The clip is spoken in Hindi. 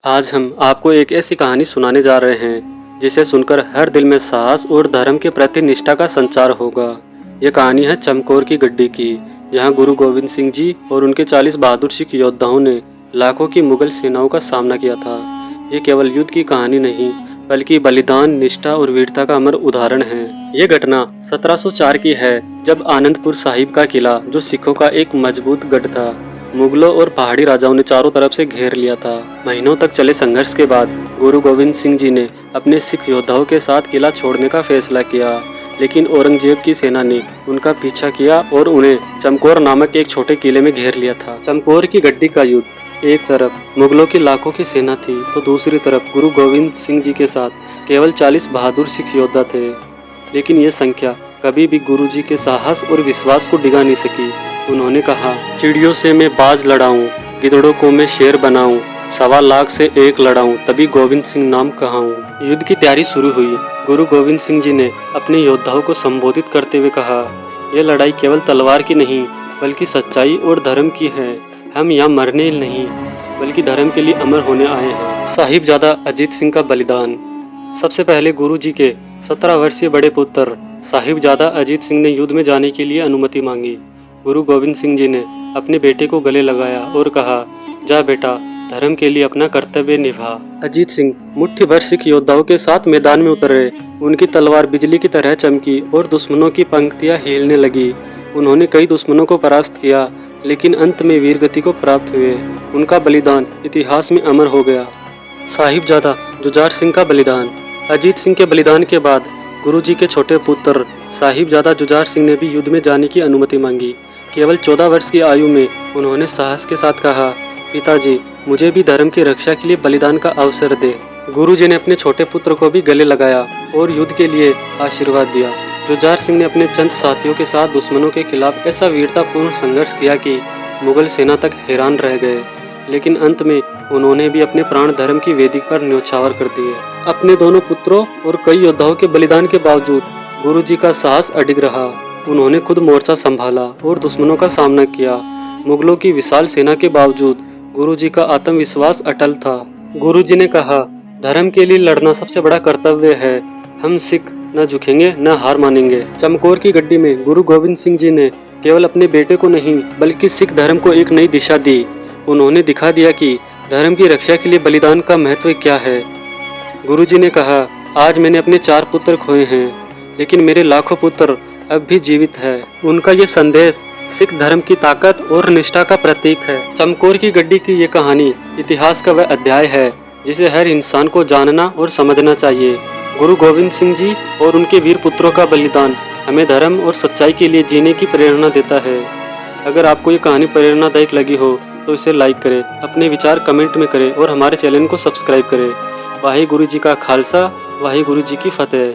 आज हम आपको एक ऐसी कहानी सुनाने जा रहे हैं जिसे सुनकर हर दिल में साहस और धर्म के प्रति निष्ठा का संचार होगा। यह कहानी है चमकौर की गड्डी की, जहां गुरु गोविंद सिंह जी और उनके 40 बहादुर सिख योद्धाओं ने लाखों की मुगल सेनाओं का सामना किया था। ये केवल युद्ध की कहानी नहीं, बल्कि बलिदान, निष्ठा और वीरता का अमर उदाहरण है। ये घटना 1704 की है, जब आनंदपुर साहिब का किला, जो सिखों का एक मजबूत गढ़ था, मुगलों और पहाड़ी राजाओं ने चारों तरफ से घेर लिया था। महीनों तक चले संघर्ष के बाद गुरु गोविंद सिंह जी ने अपने सिख योद्धाओं के साथ किला छोड़ने का फैसला किया, लेकिन औरंगजेब की सेना ने उनका पीछा किया और उन्हें चमकौर नामक एक छोटे किले में घेर लिया था। चमकौर की गड्डी का युद्ध, एक तरफ मुगलों की लाखों की सेना थी, तो दूसरी तरफ गुरु गोविंद सिंह जी के साथ केवल 40 बहादुर सिख योद्धा थे। लेकिन ये संख्या कभी भी गुरु जी के साहस और विश्वास को डिगा नहीं सकी। उन्होंने कहा, चिड़ियों से मैं बाज लड़ाऊं, गिदड़ों को मैं शेर बनाऊं, 1.25 लाख से एक लड़ाऊं, तभी गोविंद सिंह नाम कहाऊं। युद्ध की तैयारी शुरू हुई। गुरु गोविंद सिंह जी ने अपने योद्धाओं को संबोधित करते हुए कहा, यह लड़ाई केवल तलवार की नहीं, बल्कि सच्चाई और धर्म की है। हम यहाँ मरने नहीं, बल्कि धर्म के लिए अमर होने आए हैं। साहिबजादा अजीत सिंह का बलिदान। सबसे पहले गुरु जी के 17 वर्षीय बड़े पुत्र साहिबजादा अजीत सिंह ने युद्ध में जाने के लिए अनुमति मांगी। गुरु गोविंद सिंह जी ने अपने बेटे को गले लगाया और कहा, जा बेटा, धर्म के लिए अपना कर्तव्य निभा। अजीत सिंह मुट्ठी भर सिख योद्धाओं के साथ मैदान में उतरे। उनकी तलवार बिजली की तरह चमकी और दुश्मनों की पंक्तियां हिलने लगी। उन्होंने कई दुश्मनों को परास्त किया, लेकिन अंत में वीरगति को प्राप्त हुए। उनका बलिदान इतिहास में अमर हो गया। साहिबजादा जुझार सिंह का बलिदान। अजीत सिंह के बलिदान के बाद गुरु जी के छोटे पुत्र साहिबजादा जुझार सिंह ने भी युद्ध में जाने की अनुमति मांगी। केवल 14 वर्ष की आयु में उन्होंने साहस के साथ कहा, पिताजी, मुझे भी धर्म की रक्षा के लिए बलिदान का अवसर दे। गुरु जी ने अपने छोटे पुत्र को भी गले लगाया और युद्ध के लिए आशीर्वाद दिया। जुझार सिंह ने अपने चंद साथियों के साथ दुश्मनों के खिलाफ ऐसा वीरतापूर्ण संघर्ष किया कि मुगल सेना तक हैरान रह गए। लेकिन अंत में उन्होंने भी अपने प्राण धर्म की वेदी पर न्यौछावर कर दिए। अपने दोनों पुत्रों और कई योद्धाओं के बलिदान के बावजूद गुरु जी का साहस अडिग रहा। उन्होंने खुद मोर्चा संभाला और दुश्मनों का सामना किया। मुगलों की विशाल सेना के बावजूद गुरु जी का आत्मविश्वास अटल था। गुरु जी ने कहा, धर्म के लिए लड़ना सबसे बड़ा कर्तव्य है। हम सिख न झुकेंगे न हार मानेंगे। चमकौर की गड्डी में गुरु गोविंद सिंह जी ने केवल अपने बेटे को नहीं, बल्कि सिख धर्म को एक नई दिशा दी। उन्होंने दिखा दिया कि धर्म की रक्षा के लिए बलिदान का महत्व क्या है। गुरु जी ने कहा, आज मैंने अपने 4 पुत्र खोए हैं, लेकिन मेरे लाखों पुत्र अब भी जीवित है। उनका ये संदेश सिख धर्म की ताकत और निष्ठा का प्रतीक है। चमकौर की गड्डी की ये कहानी इतिहास का वह अध्याय है जिसे हर इंसान को जानना और समझना चाहिए। गुरु गोविंद सिंह जी और उनके वीर पुत्रों का बलिदान हमें धर्म और सच्चाई के लिए जीने की प्रेरणा देता है। अगर आपको ये कहानी प्रेरणादायक लगी हो तो इसे लाइक करें, अपने विचार कमेंट में करें और हमारे चैनल को सब्सक्राइब करें। वाहिगुरु जी का खालसा, वाहिगुरु जी की फतेह।